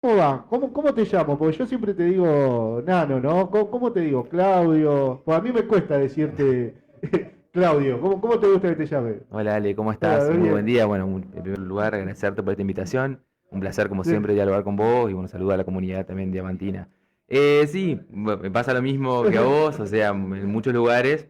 ¿Cómo va? ¿Cómo te llamo? Porque yo siempre te digo Nano, ¿no? ¿Cómo te digo? Claudio. Pues a mí me cuesta decirte Claudio. ¿Cómo te gusta que te llame? Hola Ale, ¿cómo estás? Muy buen Bien. día. Bueno, en primer lugar agradecerte por esta invitación. Un placer como Sí. siempre dialogar con vos y bueno, saludo a la comunidad también diamantina. Sí, me pasa lo mismo que a vos, o sea, en muchos lugares,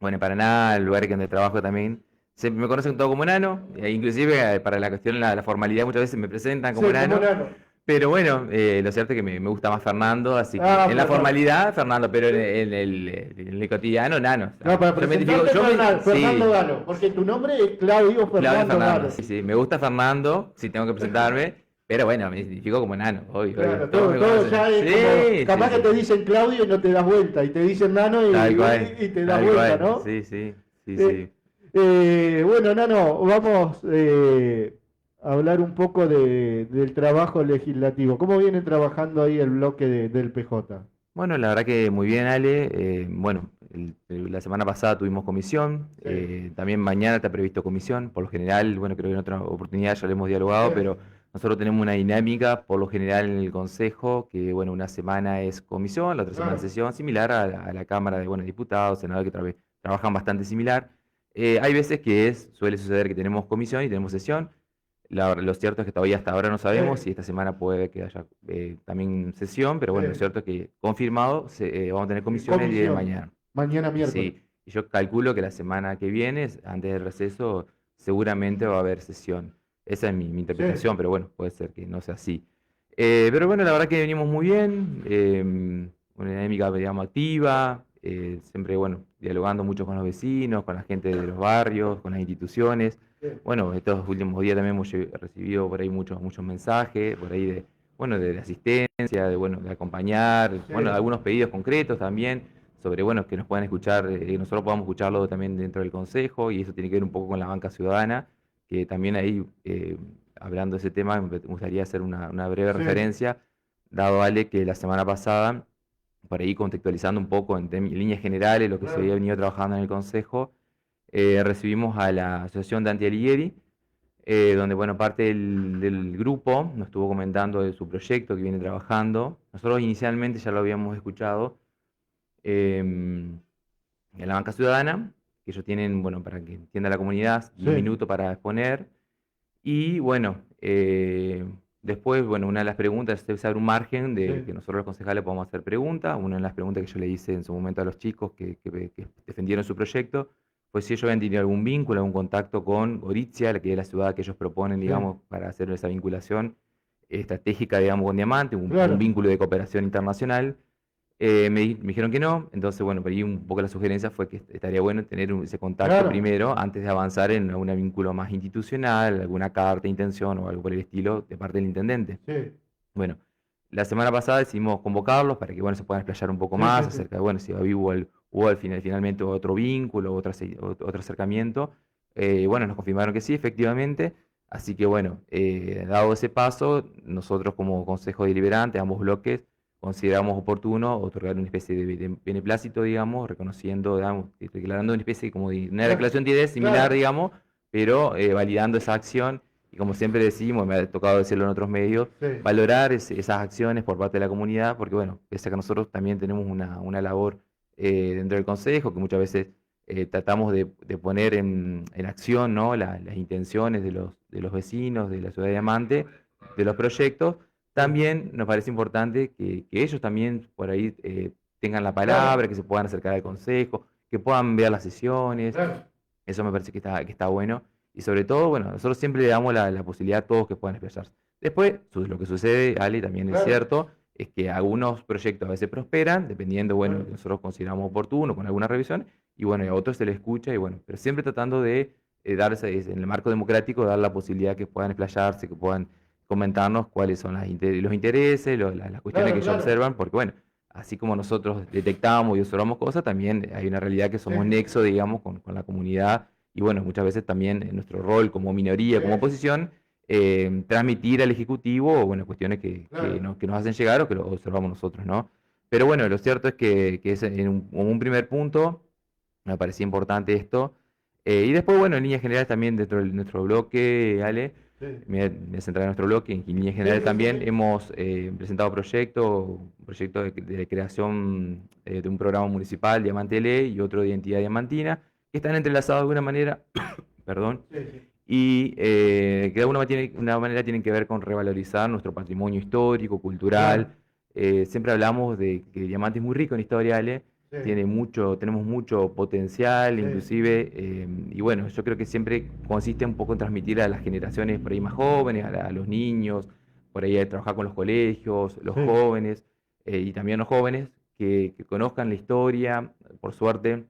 bueno, en Paraná, el lugar donde trabajo también, me conocen todo como Nano, inclusive para la cuestión, la formalidad muchas veces me presentan como Sí, como Nano, Nano. pero bueno, lo cierto es que me gusta más Fernando, así que Ah, en la Fernando. formalidad Fernando, pero en el cotidiano Nano. O No, sea, para yo me identifico, presentarte Fernando sí. Dano, porque tu nombre es Claudio Claudio Fernando Fernando, Dano. sí, sí. Me gusta Fernando, sí tengo que presentarme, pero bueno, me identifico como enano, obvio, obvio. Claro, Todos me todo conocen. ya es como, Sí, sí, capaz que sí, te sí. dicen Claudio y no te das vuelta, y te dicen Nano Tal cual, y te das tal vuelta, cual. ¿no? Sí, sí, sí, Eh, sí. bueno, Nano, vamos a hablar un poco del trabajo legislativo. ¿Cómo viene trabajando ahí el bloque del PJ? Bueno, la verdad que muy bien, Ale. Bueno, la semana pasada tuvimos comisión, Sí, también mañana está previsto comisión. Por lo general, bueno, creo que en otra oportunidad ya lo hemos dialogado, sí, pero nosotros tenemos una dinámica, por lo general en el Consejo, que bueno, una semana es comisión, la otra semana es claro. sesión, similar a la Cámara de bueno, Diputados, senadores que trabajan bastante similar. Hay veces que suele suceder que tenemos comisión y tenemos sesión. Lo cierto es que todavía hasta ahora no Sí, sabemos si esta semana puede que haya también sesión, pero bueno, lo sí. cierto es que confirmado vamos a tener comisión el día de Comisión, mañana. mañana miércoles. Sí, y yo calculo que la semana que viene, antes del receso, seguramente va a haber sesión. Esa es mi Sí, interpretación, pero bueno, puede ser que no sea así. Pero bueno, la verdad que venimos muy bien, una dinámica, digamos, activa, siempre, bueno, dialogando mucho con los vecinos, con la gente de los barrios, con las instituciones. sí, Bueno, estos últimos días también hemos recibido por ahí muchos mensajes, por ahí de, bueno, de asistencia, de, bueno, de acompañar, sí, bueno, algunos pedidos concretos también sobre, bueno, que nos puedan escuchar, que nosotros podamos escucharlo también dentro del Consejo, y eso tiene que ver un poco con la banca ciudadana, que también ahí, hablando de ese tema, me gustaría hacer una breve sí, referencia, dado, Ale, que la semana pasada, por ahí contextualizando un poco en líneas generales lo que se había claro. venido trabajando en el Consejo, recibimos a la Asociación Dante Alighieri, donde, bueno, parte del grupo nos estuvo comentando de su proyecto que viene trabajando. Nosotros inicialmente ya lo habíamos escuchado en la banca ciudadana, que ellos tienen, bueno, para que entienda la comunidad, 10 Sí, minutos para exponer. Y bueno, después, bueno, una de las preguntas es saber un margen de sí, que nosotros los concejales podamos hacer preguntas. Una de las preguntas que yo le hice en su momento a los chicos que defendieron su proyecto fue si ellos habían tenido algún vínculo, algún contacto con Gorizia, la que es la ciudad que ellos proponen, sí, digamos, para hacer esa vinculación estratégica, digamos, con Diamante, un claro. vínculo de cooperación internacional. Me dijeron que no, entonces bueno, por ahí un poco la sugerencia fue que estaría bueno tener ese contacto Claro, primero antes de avanzar en un vínculo más institucional, alguna carta de intención o algo por el estilo de parte del intendente. sí, Bueno, la semana pasada decidimos convocarlos para que bueno, se puedan explayar un poco sí, más sí, sí. acerca de bueno, si hubo finalmente otro vínculo, otro acercamiento. Bueno, nos confirmaron que sí, efectivamente. Así que bueno, dado ese paso, nosotros como Consejo Deliberante, ambos bloques, consideramos oportuno otorgar una especie de beneplácito, digamos, reconociendo, digamos, declarando una especie como de una Claro, declaración de interés similar, claro, digamos, pero validando esa acción. Y como siempre decimos, me ha tocado decirlo en otros medios, sí, valorar esas acciones por parte de la comunidad, porque bueno, pese a que nosotros también tenemos una labor dentro del Consejo, que muchas veces tratamos de poner en acción, ¿no? Las intenciones de los vecinos, de la ciudad de Diamante, de los proyectos, sí, también nos parece importante que ellos también por ahí tengan la claro, palabra, que se puedan acercar al Consejo, que puedan ver las sesiones. claro, Eso me parece que está bueno. Y sobre todo, bueno, nosotros siempre le damos la posibilidad a todos que puedan expresarse. Después, lo que sucede, Ale, también es claro, cierto, es que algunos proyectos a veces prosperan, dependiendo, bueno, lo que claro. nosotros consideramos oportuno, con alguna revisión, y bueno, y a otros se les escucha, y bueno, pero siempre tratando de en el marco democrático, dar la posibilidad que puedan explayarse, que puedan comentarnos cuáles son los intereses, las cuestiones que Claro, ellos claro. observan, porque bueno, así como nosotros detectamos y observamos cosas, también hay una realidad que Sí, somos nexo, digamos, con la comunidad y bueno, muchas veces también en nuestro rol como minoría, como sí, oposición, transmitir al Ejecutivo, bueno, cuestiones claro. que nos hacen llegar o que lo observamos nosotros, ¿no? Pero bueno, lo cierto es que es como un primer punto, me parecía importante esto. Y después, bueno, en líneas generales también dentro de nuestro bloque, Ale. Sí, me voy a centrar en nuestro bloque, en línea sí, general sí, sí, también sí. hemos presentado un proyecto de creación de un programa municipal, Diamante L y otro de identidad diamantina, que están entrelazados de alguna manera, perdón, Sí, sí. y que de alguna una manera tienen que ver con revalorizar nuestro patrimonio histórico, Claro, cultural. Siempre hablamos de que Diamante es muy rico en historia, Ale, sí, tenemos mucho potencial, sí, inclusive, y bueno, yo creo que siempre consiste un poco en transmitir a las generaciones por ahí más jóvenes, a los niños, por ahí a trabajar con los colegios, los sí, jóvenes, y también los jóvenes, que conozcan la historia. Por suerte,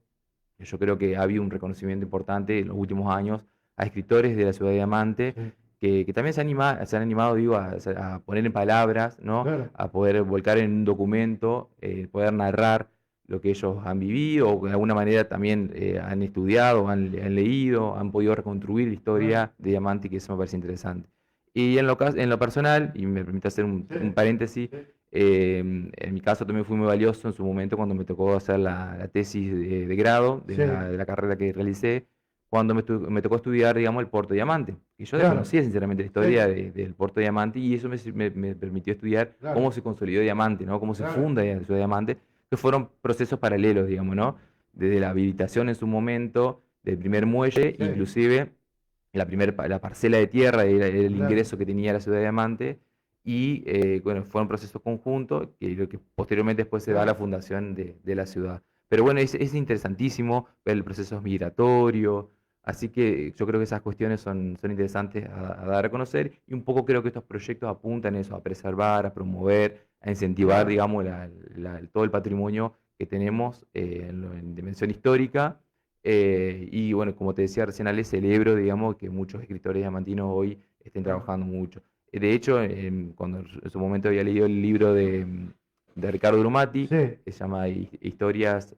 yo creo que ha habido un reconocimiento importante en los últimos años a escritores de la ciudad de Diamante, sí, que también se han animado, digo, a poner en palabras, ¿no? claro, A poder volcar en un documento, poder narrar lo que ellos han vivido, o de alguna manera también han estudiado, han leído, han podido reconstruir la claro, historia de Diamante, que eso me parece interesante. Y en lo personal, y me permite hacer sí, un paréntesis, sí, en mi caso también fue muy valioso en su momento cuando me tocó hacer la tesis de grado sí, de la carrera que realicé, cuando me tocó estudiar, digamos, el Puerto Diamante. Y yo claro, desconocía sinceramente la sí, historia del Puerto Diamante y eso me permitió estudiar cómo claro, se consolidó Diamante, ¿no? Cómo se claro, funda la ciudad de Diamante, que fueron procesos paralelos, digamos, ¿no? Desde la habilitación en su momento del primer muelle, sí, inclusive la parcela de tierra era el claro, ingreso que tenía la ciudad de Diamante y bueno, fue un proceso conjunto que lo que posteriormente después se da a la claro, fundación de la ciudad. Pero bueno, es interesantísimo ver el proceso migratorio, así que yo creo que esas cuestiones son interesantes a dar a conocer y un poco creo que estos proyectos apuntan a eso, a preservar, a promover, a incentivar, claro. digamos, todo el patrimonio que tenemos en dimensión histórica. Y bueno, como te decía recién, Ale, celebro, digamos, que muchos escritores diamantinos hoy estén Claro. trabajando mucho. De hecho, cuando en su momento había leído el libro de Ricardo Brumati, Sí, que se llama Historias,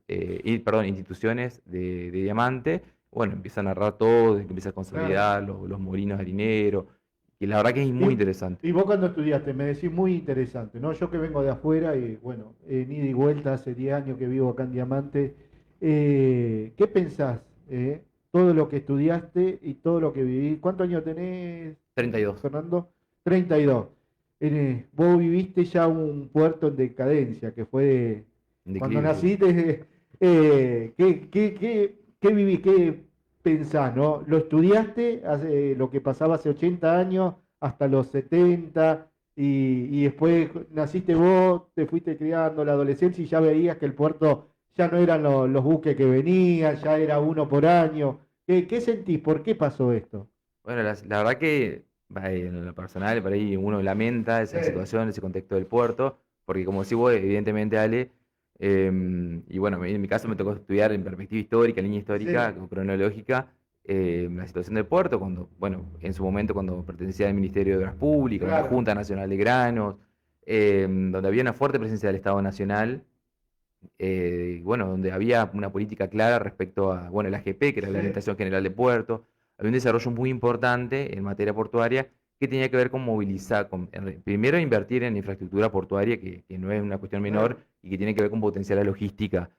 perdón, Instituciones de Diamante, bueno, empieza a narrar todo, desde que empieza a claro. consolidar los molinos harineros, y la verdad que es muy Y, interesante. y vos cuando estudiaste, me decís muy interesante, ¿no? Yo que vengo de afuera y bueno, en ida y vuelta hace 10 años que vivo acá en Diamante, ¿qué pensás? Todo lo que estudiaste y todo lo que viví. ¿Cuántos años tenés, 32, Fernando? 32. Vos viviste ya un puerto en decadencia, que fue en cuando declive, sí. naciste, ¿qué vivís? ¿Qué pensás, no? ¿Lo estudiaste, lo que pasaba hace 80 años hasta los 70 y después naciste vos, te fuiste criando la adolescencia y ya veías que el puerto ya no eran los buques que venían, ya era uno por año? ¿Qué sentís? ¿Por qué pasó esto? Bueno, la verdad que en lo personal, por ahí uno lamenta Sí, esa situación, ese contexto del puerto, porque como decís vos, evidentemente, Ale, y bueno, en mi caso me tocó estudiar en perspectiva histórica, línea histórica, sí, cronológica, la situación del puerto, cuando, bueno, en su momento cuando pertenecía al Ministerio de Obras Públicas, a la claro, Junta Nacional de Granos, donde había una fuerte presencia del Estado Nacional, bueno, donde había una política clara respecto a, bueno, el AGP, que era la sí, Orientación General de Puertos, había un desarrollo muy importante en materia portuaria que tenía que ver con movilizar, primero invertir en infraestructura portuaria, que no es una cuestión menor claro, y que tiene que ver con potenciar la logística.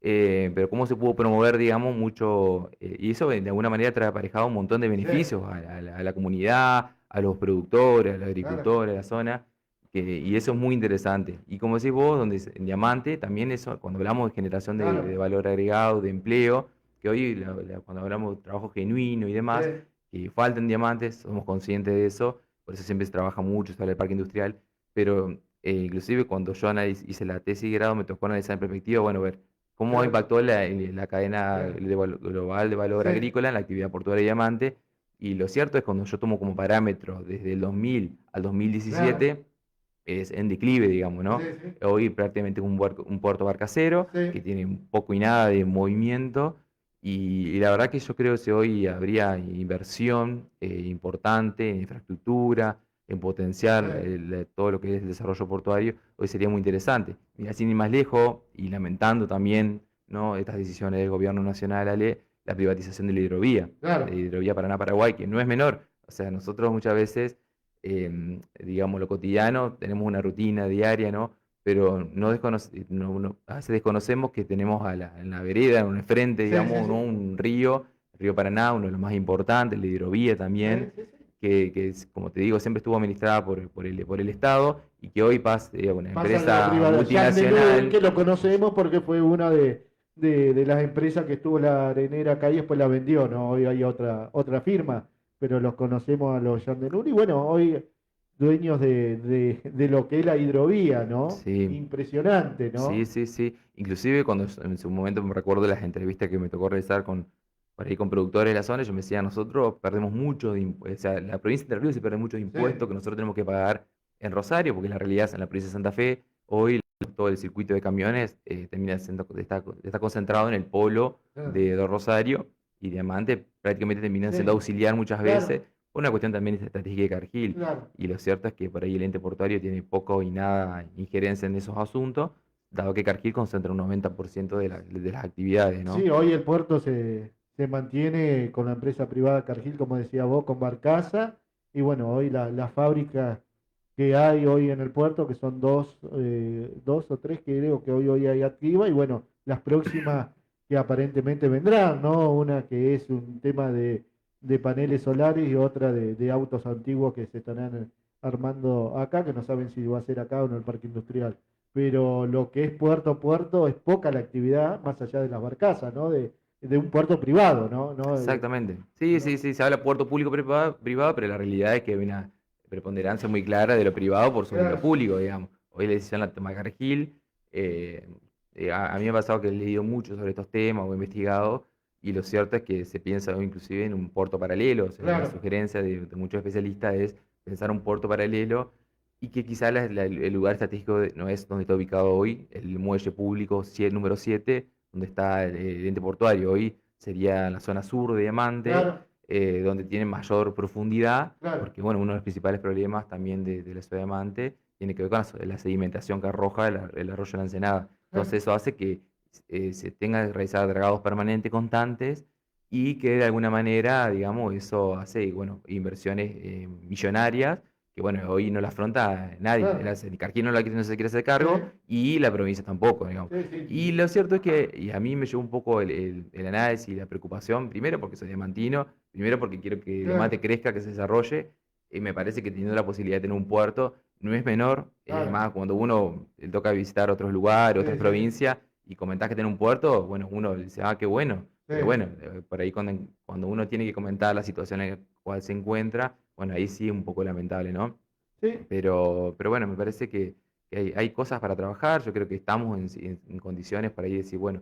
Pero cómo se pudo promover, digamos, mucho, y eso de alguna manera trae aparejado un montón de sí, beneficios a la comunidad, a los productores, a los claro, agricultores, a la zona y eso es muy interesante. Y como decís vos, en Diamante, también eso, cuando hablamos de generación de claro, valor agregado, de empleo, que hoy cuando hablamos de trabajo genuino y sí, demás, que faltan diamantes, somos conscientes de eso, por eso siempre se trabaja mucho, se habla del parque industrial, pero inclusive cuando yo hice la tesis de grado, me tocó analizar en perspectiva, bueno, ver cómo claro, impactó la cadena claro, global de valor sí, agrícola en la actividad portuaria de Diamante. Y lo cierto es cuando yo tomo como parámetro desde el 2000 al claro, 2017, es en declive, digamos, sí, ¿no? sí, Hoy prácticamente es un puerto barcacero que sí, tiene un poco y nada de movimiento y la verdad que yo creo que si hoy habría inversión importante en infraestructura, en sí, potenciar todo lo que es el desarrollo portuario, hoy sería muy interesante. Mira, sin ir más lejos y lamentando también, ¿no? Estas decisiones del gobierno nacional, Ale, la privatización de la claro, hidrovía Paraná-Paraguay, que no es menor. O sea, nosotros muchas veces digamos, lo cotidiano, tenemos una rutina diaria, ¿no? Pero a veces desconocemos que tenemos en la vereda, en el frente, sí, sí, digamos, ¿no? sí, Un río, el río Paraná, uno de los más importantes, la hidrovía sí, también, sí, sí, como te digo, siempre estuvo administrada por el Estado y que hoy pasa a una Pasa a la empresa privada. Jean Deluxe, que multinacional. lo conocemos porque fue una de las empresas que estuvo la arenera acá y después la vendió, ¿no? Hoy hay otra firma, pero los conocemos a los Jean Deluxe y bueno, hoy dueños de lo que es la hidrovía, ¿no? Sí, Impresionante, sí, ¿no? sí, sí. Inclusive cuando en su momento me recuerdo de las entrevistas que me tocó realizar por ahí con productores de la zona, ellos me decían, nosotros perdemos mucho o sea, la provincia de Entre Ríos se pierde muchos Sí, impuestos que nosotros tenemos que pagar en Rosario, porque en la realidad en la provincia de Santa Fe, hoy todo el circuito de camiones está concentrado en el polo ah, de Rosario y Diamante prácticamente terminan siendo sí, auxiliar muchas veces, claro, por una cuestión también estratégica de Cargill. claro. Y lo cierto es que por ahí el ente portuario tiene poco y nada injerencia en esos asuntos, dado que Cargill concentra un 90% de las actividades, ¿no? Sí, hoy el puerto se mantiene con la empresa privada Cargill, como decía vos, con Barcaza, y bueno, hoy la fábrica que hay hoy en el puerto, que son dos o tres que creo que hoy hay activa, y bueno, las próximas que aparentemente vendrán, ¿no? Una que es un tema de paneles solares y otra de autos antiguos que se estarán armando acá, que no saben si va a ser acá o en el parque industrial. Pero lo que es puerto a puerto es poca la actividad, más allá de las barcazas, ¿no? De un puerto privado, ¿no? Exactamente. Sí, sí, ¿No? sí, se habla puerto público privado, pero la realidad es que hay una preponderancia muy clara de lo privado por sobre lo Claro, público, digamos. Hoy la decisión la toma Cargill. eh, a mí me ha pasado que he leído mucho sobre estos temas o he investigado, y lo cierto es que se piensa hoy inclusive en un puerto paralelo. O sea, la claro, sugerencia de muchos especialistas es pensar un puerto paralelo y que quizá el lugar estratégico no es donde está ubicado hoy, el muelle público número 7 donde está el ente portuario. Hoy sería la zona sur de Diamante, claro, donde tiene mayor profundidad, claro, porque bueno, uno de los principales problemas también de la ciudad de Diamante tiene que ver con la sedimentación que arroja el arroyo de la Ensenada. claro. Entonces eso hace que se tenga que realizar dragados permanentes, constantes, y que de alguna manera, digamos, eso hace, bueno, inversiones millonarias, que bueno, hoy no la afronta nadie. Claro. El Cargill no se quiere hacer Sí, cargo y la provincia tampoco, digamos. sí, sí. Y lo cierto es que, y a mí me llevó un poco el análisis y la preocupación, primero porque soy diamantino, primero porque quiero que Diamante Claro, crezca, que se desarrolle, y me parece que teniendo la posibilidad de tener un puerto no es menor, claro. más cuando uno le toca visitar otros lugares, Sí, otras sí, provincias, y comentás que tiene un puerto, bueno, uno dice, ah, qué bueno, sí, pero bueno, por ahí cuando uno tiene que comentar la situación en la cual se encuentra, bueno, ahí sí es un poco lamentable, ¿no? sí, Pero bueno, me parece que hay cosas para trabajar. Yo creo que estamos en condiciones para ir decir, bueno,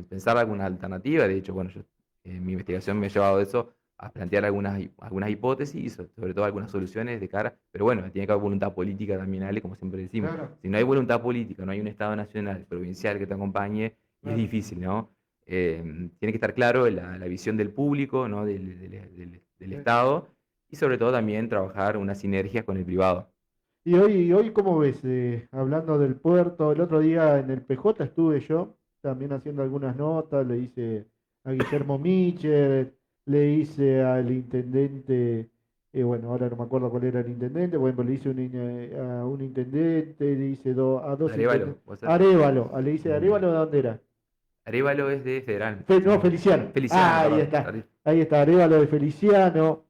pensar alguna alternativa. De hecho, bueno, mi investigación me ha llevado eso a plantear algunas hipótesis y sobre todo algunas soluciones de cara. Pero bueno, tiene que haber voluntad política también, Ale, como siempre decimos. claro, Si no hay voluntad política, no hay un Estado nacional, provincial que te acompañe, y es claro. difícil, ¿no? Tiene que estar claro la visión del público, ¿no? Del Sí. Estado, y sobre todo también trabajar una sinergia con el privado. Y hoy, ¿cómo ves? Hablando del puerto, el otro día en el PJ estuve yo también haciendo algunas notas, le hice a Guillermo Michel, le hice al intendente, bueno, ahora no me acuerdo cuál era el intendente, bueno, le hice a un intendente, le hice a dos Arévalo, intendentes, ¿puede ser? Arevalo, le hice a Mm. Arevalo, ¿de dónde era? Arévalo es de Federal, si No, no me- Feliciano. Feliciano, Ah, perdón. ahí está, Arevalo de Feliciano.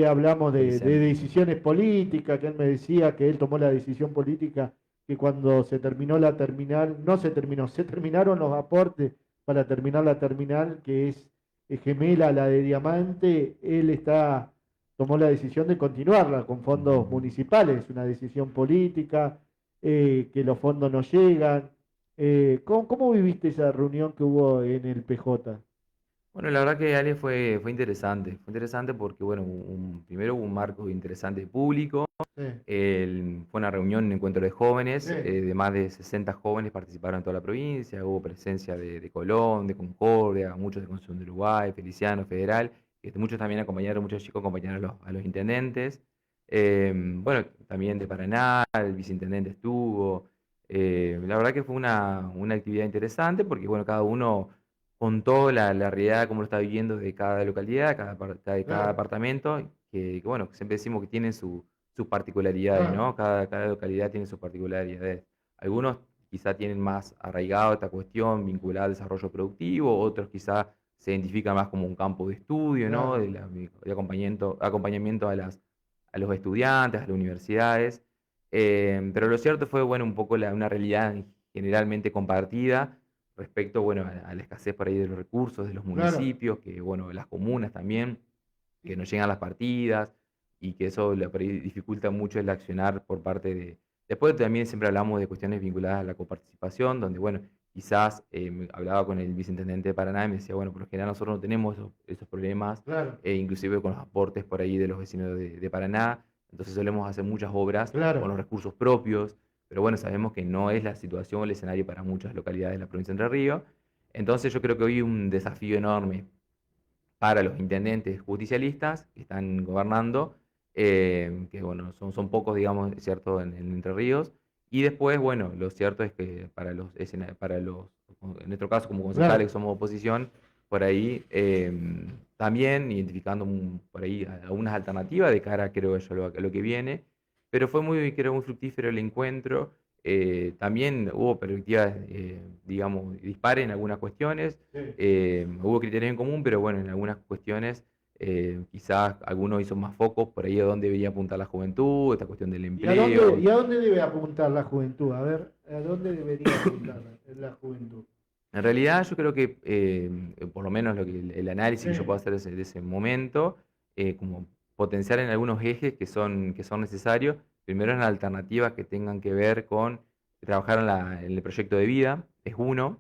Hablamos de Feliciano. decisiones políticas, que él me decía que él tomó la decisión política que cuando se terminó la terminal, no se terminó, se terminaron los aportes para terminar la terminal, que es gemela a la de Diamante, tomó la decisión de continuarla con fondos municipales, una decisión política, que los fondos no llegan. ¿Cómo viviste esa reunión que hubo en el PJ? Bueno, la verdad que Ale fue interesante. Fue interesante porque, bueno, primero hubo un marco interesante público. Sí, Fue una reunión, un encuentro de jóvenes, sí, de más de 60 jóvenes participaron en toda la provincia. Hubo presencia de Colón, de Concordia, muchos de Constitución de Uruguay, Feliciano, Federal. Muchos también acompañaron, muchos chicos acompañaron a los intendentes. Bueno, también de Paraná, el viceintendente estuvo. La verdad que fue una actividad interesante porque, bueno, cada uno contó la realidad, cómo lo está viviendo de cada localidad, de cada claro, departamento, bueno, siempre decimos que tienen sus particularidades, claro, ¿no? Cada localidad tiene sus particularidades. Algunos quizá tienen más arraigado esta cuestión vinculada al desarrollo productivo, otros quizá se identifica más como un campo de estudio, ¿no? Claro, De acompañamiento a los estudiantes, a las universidades. Pero lo cierto fue, bueno, un poco una realidad generalmente compartida respecto, bueno, a la escasez por ahí de los recursos de los claro, municipios, que, bueno, las comunas también, que no llegan las partidas y que eso por ahí dificulta mucho el accionar por parte de... Después también siempre hablamos de cuestiones vinculadas a la coparticipación, donde, bueno, quizás hablaba con el vicintendente de Paraná y me decía, bueno, por lo general nosotros no tenemos esos problemas, claro, inclusive con los aportes por ahí de los vecinos de Paraná, entonces solemos hacer muchas obras con claro. los recursos propios, pero bueno, sabemos que no es la situación o el escenario para muchas localidades de la provincia de Entre Ríos, entonces yo creo que hoy un desafío enorme para los intendentes justicialistas que están gobernando, que bueno, son pocos, digamos, es cierto, en Entre Ríos. Y después, bueno, lo cierto es que en nuestro caso como concejales que Claro, somos oposición, por ahí también identificando por ahí algunas alternativas de cara, creo yo, a lo que viene. Pero fue creo, muy fructífero el encuentro. También hubo perspectivas, digamos, dispares en algunas cuestiones. sí. Hubo criterios en común, pero bueno, en algunas cuestiones quizás algunos hizo más focos por ahí a dónde debería apuntar la juventud, esta cuestión del Y empleo. a dónde debe apuntar la juventud? A ver, ¿a dónde debería apuntar la juventud? En realidad yo creo que, por lo menos el análisis Sí, que yo puedo hacer de ese momento, como potenciar en algunos ejes que son necesarios, primero en alternativas que tengan que ver con trabajar en el proyecto de vida, es uno,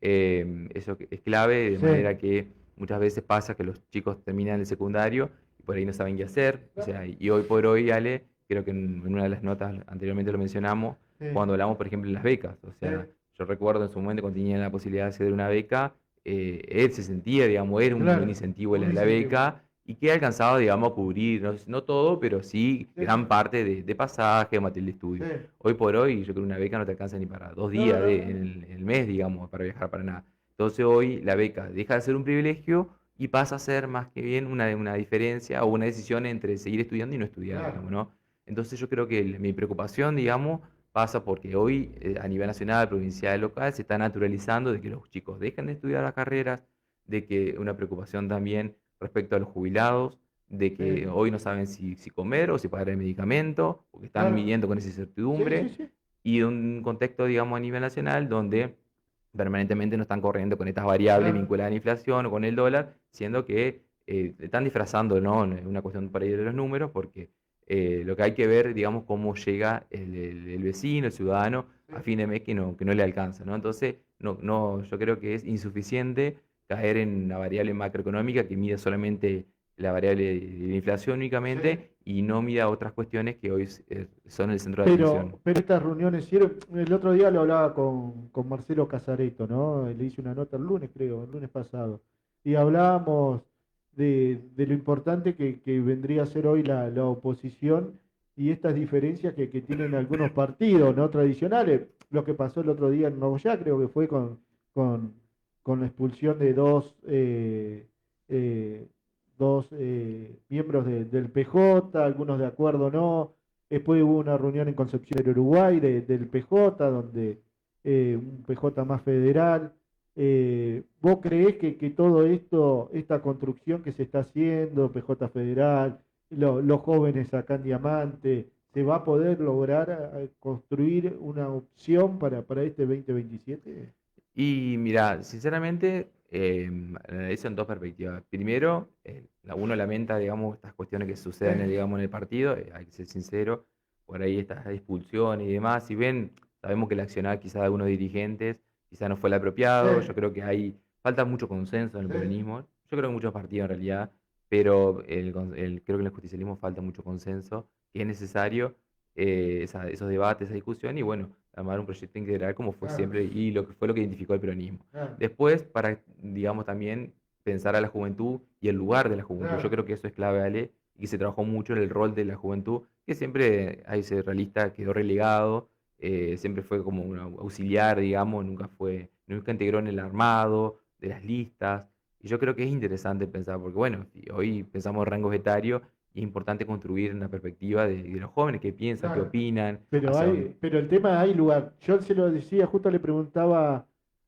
eso es clave, de sí, manera que muchas veces pasa que los chicos terminan el secundario y por ahí no saben qué hacer, o sea, y hoy por hoy, Ale, creo que en una de las notas anteriormente lo mencionamos, sí, cuando hablamos, por ejemplo, de las becas, o sí, sea, yo recuerdo en su momento cuando tenía la posibilidad de acceder a una beca, él se sentía, digamos, era un buen claro, incentivo un la incentivo. beca y que alcanzaba, digamos, a cubrir, no, no todo, pero sí Sí, gran parte de pasaje, de material de sí. estudio. Hoy por hoy, yo creo que una beca no te alcanza ni para dos No, días no, en no. el mes, digamos, para viajar para nada. Entonces hoy la beca deja de ser un privilegio y pasa a ser más que bien una diferencia o una decisión entre seguir estudiando y no estudiar, digamos, Claro. ¿no? Entonces yo creo que mi preocupación, digamos, pasa porque hoy a nivel nacional, provincial, local, se está naturalizando de que los chicos dejen de estudiar las carreras, de que una preocupación también respecto a los jubilados, de que Sí, hoy no saben si comer o si pagar el medicamento, porque están claro. midiendo con esa Sí, sí, incertidumbre, sí. y de un contexto, digamos, a nivel nacional donde permanentemente no están corriendo con estas variables Claro. vinculadas a la inflación o con el dólar, siendo que están disfrazando, ¿no? Una cuestión para ir de los números, porque lo que hay que ver, digamos, cómo llega el vecino, el ciudadano, Sí. a fin de mes que no le alcanza, ¿no? Entonces, yo creo que es insuficiente caer en una variable macroeconómica que mide solamente la variable de la inflación Sí. únicamente y no mida otras cuestiones que hoy son el centro de atención. Pero estas reuniones sirven. El otro día lo hablaba con Marcelo Casareto, ¿no? Le hice una nota el lunes, creo, el lunes pasado. Y hablábamos de lo importante que vendría a ser hoy la oposición y estas diferencias que tienen algunos partidos, ¿no? Tradicionales. Lo que pasó el otro día en Nogoyá, creo que fue con, con la expulsión de eh, dos miembros del PJ, algunos de acuerdo o no. Después hubo una reunión en Concepción del Uruguay del PJ, donde un PJ más federal. ¿Vos creés que todo esto, esta construcción que se está haciendo, PJ federal, los jóvenes acá en Diamante, se va a poder lograr construir una opción para este 2027? Y mira, sinceramente, analizo en dos perspectivas. Primero, uno lamenta, digamos, estas cuestiones que Sí, suceden, digamos, en el partido, hay que ser sincero, por ahí estas expulsiones y demás. Si bien sabemos que el accionar quizás de algunos dirigentes quizás no fue el sí, apropiado, yo creo que falta mucho consenso en el sí, peronismo, yo creo que en muchos partidos en realidad, pero creo que en el justicialismo falta mucho consenso, que es necesario esos debates, esa discusión y bueno armar un proyecto integral como fue claro, siempre y lo que fue lo que identificó el peronismo. claro, Después, para, digamos, también pensar a la juventud y el lugar de la juventud. Yo claro, creo que eso es clave, Ale, y que se trabajó mucho en el rol de la juventud, que siempre a ese realista quedó relegado, siempre fue como un auxiliar, digamos, nunca integró en el armado, de las listas. Y yo creo que es interesante pensar, porque bueno, si hoy pensamos en rangos etarios, y es importante construir una perspectiva de los jóvenes, qué piensan, qué claro. opinan, hacia dónde. Pero el tema hay lugar. Yo se lo decía, justo le preguntaba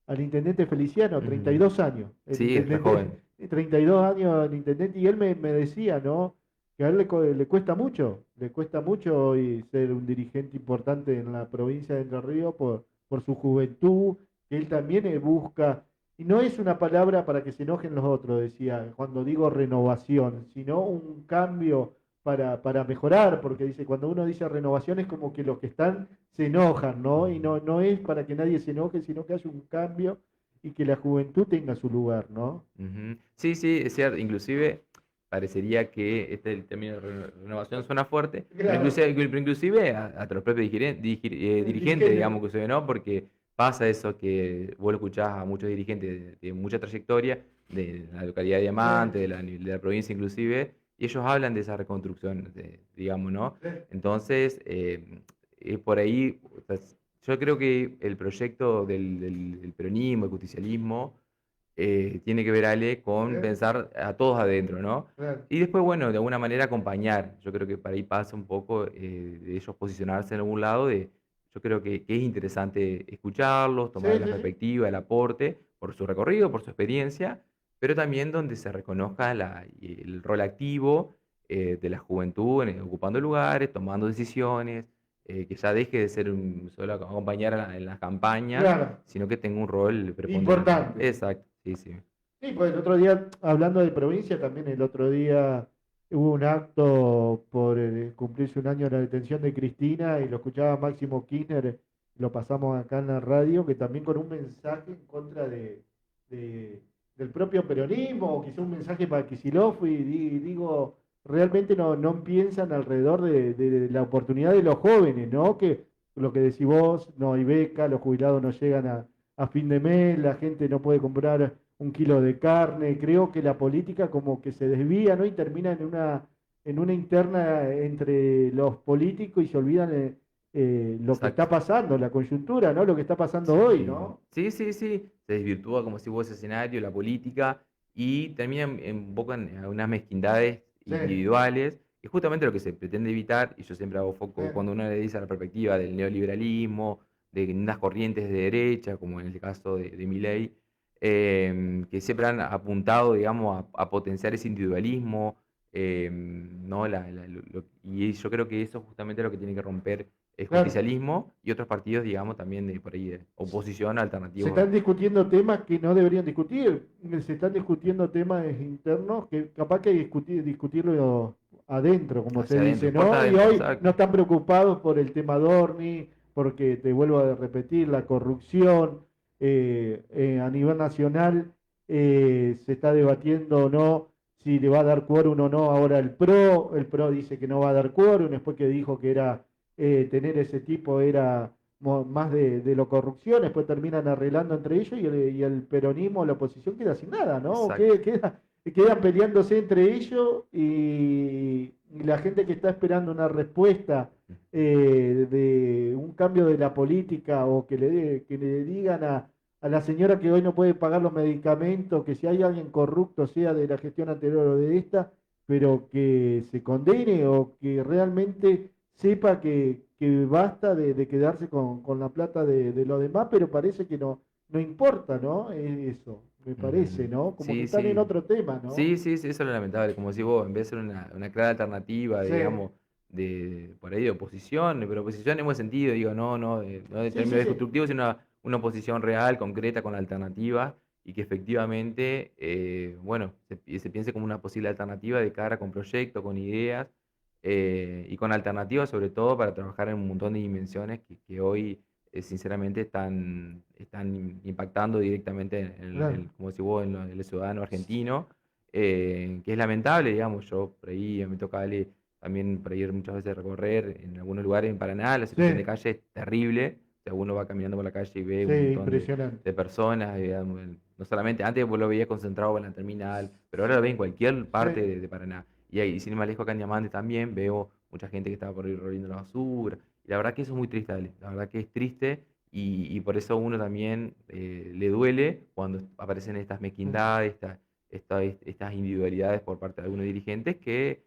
al intendente Feliciano, Ujú. 32 años, el Sí, es re intendente, joven. 32 años el intendente, y él me decía, ¿no? Que a él le cuesta mucho y ser un dirigente importante en la provincia de Entre Ríos por su juventud, que él también busca, y no es una palabra para que se enojen los otros, decía, cuando digo renovación, sino un cambio para mejorar, porque dice, cuando uno dice renovación es como que los que están se enojan, ¿no? Y Ujú. no es para que nadie se enoje, sino que haya un cambio y que la juventud tenga su lugar, ¿no? Ujú. Sí, sí, es cierto. Inclusive parecería que el término renovación suena fuerte, Claro, pero inclusive a los propios dirigentes, dirigente, digamos, que se ¿no? Porque pasa eso que vos lo escuchás a muchos dirigentes de mucha trayectoria, de la localidad de Diamante, de la provincia inclusive, y ellos hablan de esa reconstrucción, digamos, ¿no? Entonces, por ahí, pues, yo creo que el proyecto del peronismo, el justicialismo, tiene que ver, Ale, con pensar a todos adentro, ¿no? claro, Y después, bueno, de alguna manera acompañar. Yo creo que para ahí pasa un poco de ellos posicionarse en algún lado yo creo que es interesante escucharlos, sí, tomar la sí, sí. perspectiva, el aporte, por su recorrido, por su experiencia, pero también donde se reconozca el rol activo de la juventud ocupando lugares, tomando decisiones, que ya deje de ser solo acompañar en las campañas, Claro, sino que tenga un rol preponderante. importante. Exacto, sí, sí. Sí, pues el otro día, hablando de provincia, también el otro día hubo un acto por cumplirse un año de la detención de Cristina y lo escuchaba Máximo Kirchner, lo pasamos acá en la radio, que también con un mensaje en contra de- del propio peronismo, o quizá un mensaje para Kicillof, y digo, realmente no piensan alrededor de la oportunidad de los jóvenes, ¿no? Que lo que decís vos, no hay beca, los jubilados no llegan a fin de mes, la gente no puede comprar un kilo de carne. Creo que la política como que se desvía, ¿no? Y termina en una interna entre los políticos y se olvidan lo que Exacto. está pasando, la coyuntura, ¿no? Lo que está pasando hoy, Sí, ¿no? sí, sí, sí. Se desvirtúa, como si fuese escenario, la política, y termina un poco en unas mezquindades Sí, individuales, y justamente lo que se pretende evitar, y yo siempre hago sí, foco cuando uno le dice a la perspectiva del neoliberalismo, de unas corrientes de derecha, como en el caso de Milei, que siempre han apuntado, digamos, a potenciar ese individualismo, ¿no? Y yo creo que eso justamente es lo que tiene que romper el claro. justicialismo y otros partidos, digamos, también de por ahí de oposición Se alternativos. están discutiendo temas que no deberían discutir, se están discutiendo temas internos que capaz que discutirlo adentro, como se Hacia dice, adentro, puertas ¿no? Y adentro, hoy no exacto. están preocupados por el tema Dorni, porque te vuelvo a repetir, la corrupción a nivel nacional se está debatiendo o no si le va a dar quórum o no ahora el PRO dice que no va a dar quórum, después que dijo que era tener ese tipo era más de lo corrupción, después terminan arreglando entre ellos y el peronismo, la oposición queda sin nada, ¿no? Exacto. Quedan peleándose entre ellos y la gente que está esperando una respuesta de un cambio de la política o que le digan a la señora que hoy no puede pagar los medicamentos, que si hay alguien corrupto, sea de la gestión anterior o de esta, pero que se condene o que realmente sepa que basta de quedarse con la plata de los demás, pero parece que no importa, ¿no? Eso, me parece, Ujú. ¿no? Como que Sí, están en sí. otro tema, ¿no? Sí, sí, sí, eso es lo lamentable. Como si vos, en vez de ser una clara alternativa, Sí, digamos, por ahí de oposición, pero oposición en buen sentido, digo, no de sí, sí, términos sí. destructivos, sino una oposición real, concreta, con alternativas, y que efectivamente, bueno, se piense como una posible alternativa de cara con proyectos, con ideas, y con alternativas sobre todo para trabajar en un montón de dimensiones que hoy sinceramente están impactando directamente Claro. como si vos, en el ciudadano argentino, que es lamentable, digamos. Yo por ahí me toca también por ir muchas veces a recorrer en algunos lugares en Paraná, la Sí, situación de calle es terrible. O sea, uno va caminando por la calle y ve sí, un montón impresionante. de personas, digamos, no solamente antes vos lo veías concentrado en la terminal, pero ahora lo ves en cualquier Sí, parte de Paraná. Y ahí, sin ir más lejos, acá en Diamante también veo mucha gente que estaba por ahí revolviendo la basura. Y la verdad que eso es muy triste, Ale. La verdad que es triste y por eso a uno también le duele cuando aparecen estas mezquindades, estas individualidades por parte de algunos dirigentes que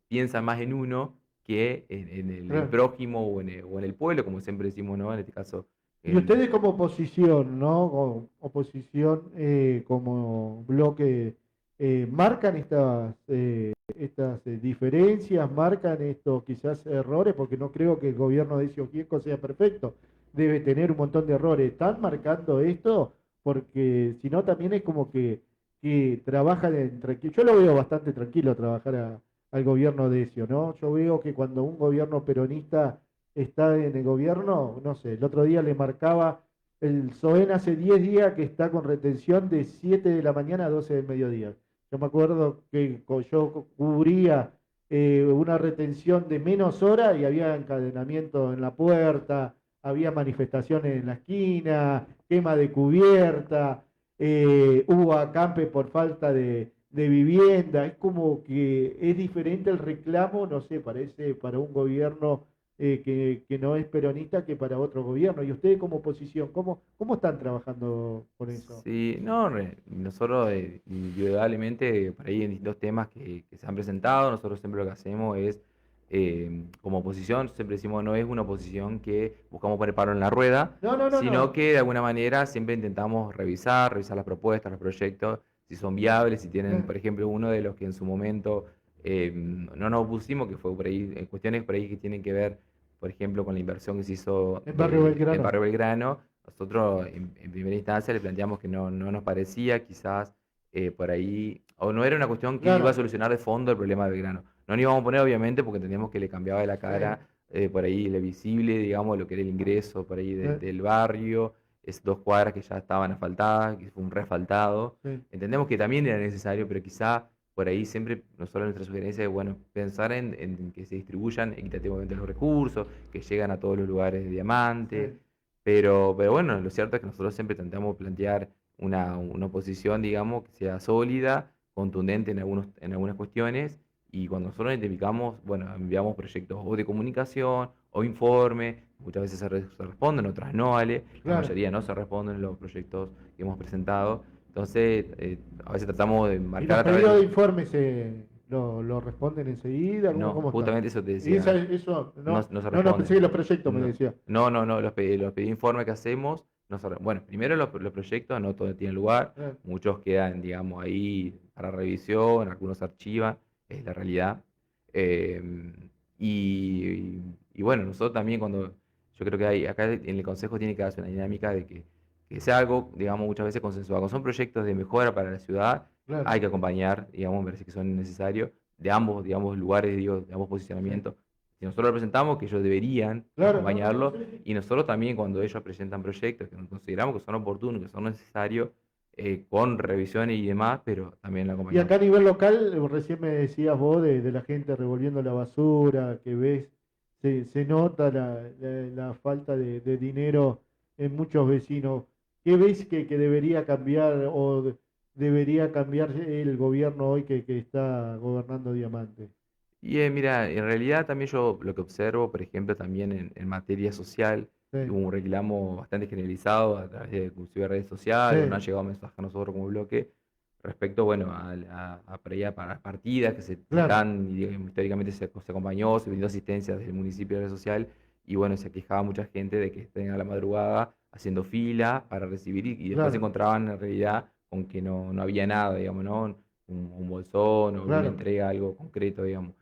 piensan más en uno que en el claro. prójimo o en el pueblo, como siempre decimos, ¿no? En este caso, Y ustedes como oposición, ¿no? Como oposición, como bloque, marcan estas diferencias, marcan estos quizás errores, porque no creo que el gobierno de Ezio Giesco sea perfecto, debe tener un montón de errores. ¿Están marcando esto? Porque si no también es como que trabajan tranquilo. Yo lo veo bastante tranquilo trabajar al gobierno de Ezio, ¿no? Yo veo que cuando un gobierno peronista está en el gobierno, no sé, el otro día le marcaba, el SOEN hace 10 días que está con retención de 7 de la mañana a 12 del mediodía. Yo me acuerdo que yo cubría una retención de menos horas y había encadenamiento en la puerta, había manifestaciones en la esquina, quema de cubierta, hubo acampe por falta de vivienda. Es como que es diferente el reclamo, no sé, parece para un gobierno que no es peronista que para otro gobierno. Y ustedes como oposición, ¿cómo están trabajando con eso? Sí, no, nosotros indudablemente por ahí en distintos temas que se han presentado, nosotros siempre lo que hacemos es, como oposición, siempre decimos no es una oposición que buscamos poner palo en la rueda, No, no, no, sino no. que de alguna manera siempre intentamos revisar las propuestas, los proyectos, si son viables, si tienen, Eh, por ejemplo, uno de los que en su momento no nos opusimos, que fue por ahí, en cuestiones por ahí que tienen que ver, por ejemplo, con la inversión que se hizo en Barrio en Belgrano. Barrio Belgrano. Nosotros en primera instancia le planteamos que no nos parecía quizás por ahí, o no era una cuestión que iba a Claro. solucionar de fondo el problema de Belgrano. No nos íbamos a poner obviamente porque entendíamos que le cambiaba de la Sí, cara por ahí le visible, digamos, lo que era el ingreso por ahí sí, del barrio, es 2 cuadras que ya estaban asfaltadas, que fue un refaltado. sí. Entendemos que también era necesario, pero quizá por ahí siempre nosotros nuestra sugerencia es, bueno, pensar en que se distribuyan equitativamente los recursos, que llegan a todos los lugares de Diamante, Sí. pero bueno, lo cierto es que nosotros siempre intentamos plantear una oposición, digamos, que sea sólida, contundente en algunas cuestiones, y cuando nosotros identificamos, bueno, enviamos proyectos o de comunicación o informe, muchas veces se responden, otras no, Ale, la Claro. mayoría no se responden los proyectos que hemos presentado, entonces a veces tratamos de ¿Y marcar los a través pedidos de... de informes lo responden enseguida? ¿Cómo, No, cómo está? justamente eso te Y decía, eso, no, no, no se no, pensé responden. que los proyectos me No, decía. no, los pedidos de informe que hacemos, bueno, primero los proyectos no todos tienen lugar, Eh, muchos quedan, digamos, ahí para revisión, algunos se archivan, es la realidad. Eh, y bueno, nosotros también yo creo que acá en el Consejo tiene que darse una dinámica de que sea algo, digamos, muchas veces consensuado. Cuando son proyectos de mejora para la ciudad, claro, hay que acompañar, digamos, me parece que son necesarios, de ambos, digamos, lugares, digo, de ambos sí. posicionamientos. Si nosotros lo presentamos, que ellos deberían Claro, no, no, no, acompañarlo, sí, sí. y nosotros también cuando ellos presentan proyectos que consideramos que son oportunos, que son necesarios, con revisiones y demás, pero también lo Y acompañamos. acá a nivel local, recién me decías vos de la gente revolviendo la basura, que ves, se nota la falta de dinero en muchos vecinos. ¿Qué ves que debería cambiar o debería cambiar el gobierno hoy que está gobernando Diamante? Y mira, en realidad también yo lo que observo, por ejemplo, también en materia social, Sí, hubo un reclamo bastante generalizado a través de inclusive redes sí, sociales, nos han llegado mensajes a nosotros como bloque respecto, bueno, por ahí a las partidas que se claro, dan, y digamos, históricamente se acompañó, se brindó asistencia desde el municipio de la red social, y bueno, se quejaba mucha gente de que estén a la madrugada haciendo fila para recibir, y después se claro, encontraban en realidad con que no había nada, digamos, ¿no? Un bolsón o una claro. entrega, algo concreto, digamos.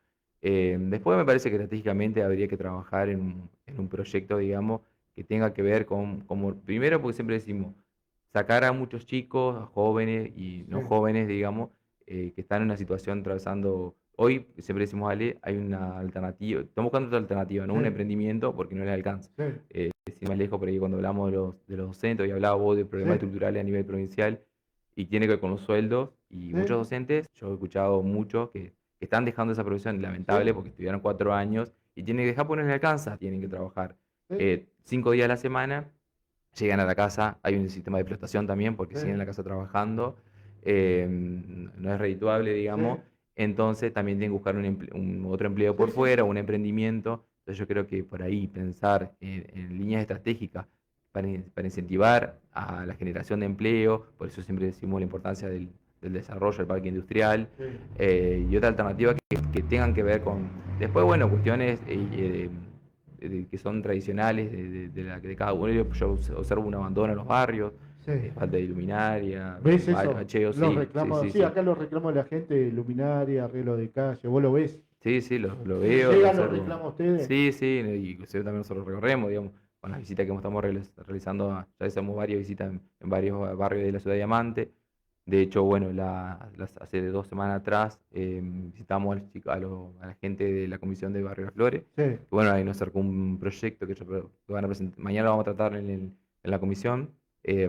Después me parece que estratégicamente habría que trabajar en un proyecto, digamos, que tenga que ver como, primero, porque siempre decimos, sacar a muchos chicos, a jóvenes y Sí, no jóvenes, digamos, que están en una situación atravesando, hoy, siempre decimos, Ale, hay una alternativa, estamos buscando otra alternativa, no un sí, emprendimiento porque no les alcanza. sí, Sin más lejos, por ahí cuando hablamos de los docentes, hoy hablaba vos de sí, problemas estructurales a nivel provincial y tiene que ver con los sueldos, y muchos sí, docentes, yo he escuchado muchos que están dejando esa profesión, lamentable, sí, porque estudiaron 4 años y tienen que dejar porque no les alcanza, tienen que trabajar sí, 5 días a la semana, llegan a la casa, hay un sistema de explotación también, porque sí, siguen en la casa trabajando, no es redituable, sí, digamos, entonces también tienen que buscar otro empleo por sí, fuera, un emprendimiento, entonces yo creo que por ahí pensar en líneas estratégicas para incentivar a la generación de empleo, por eso siempre decimos la importancia del desarrollo del parque industrial, sí, y otra alternativa que tengan que ver con, después, bueno, cuestiones que son tradicionales de cada uno. Yo observo un abandono en los barrios, Sí. falta de luminaria, ¿Ves eso? bacheo, Los sí, sí, reclamos, sí, sí, sí. acá los reclamos de la gente, luminaria, arreglo de calle, ¿vos lo ves? Sí, sí, lo veo, lo ¿Llegan los observo. reclamos a ustedes? Sí, sí, y inclusive también nosotros recorremos, digamos, con las visitas que estamos realizando, ya hicimos varias visitas en varios barrios de la ciudad de Diamante. De hecho, bueno, hace 2 semanas atrás visitamos a la gente de la Comisión de Barrio Las Flores. Sí. Que, bueno, ahí nos acercó un proyecto que van a presentar, mañana lo vamos a tratar en la comisión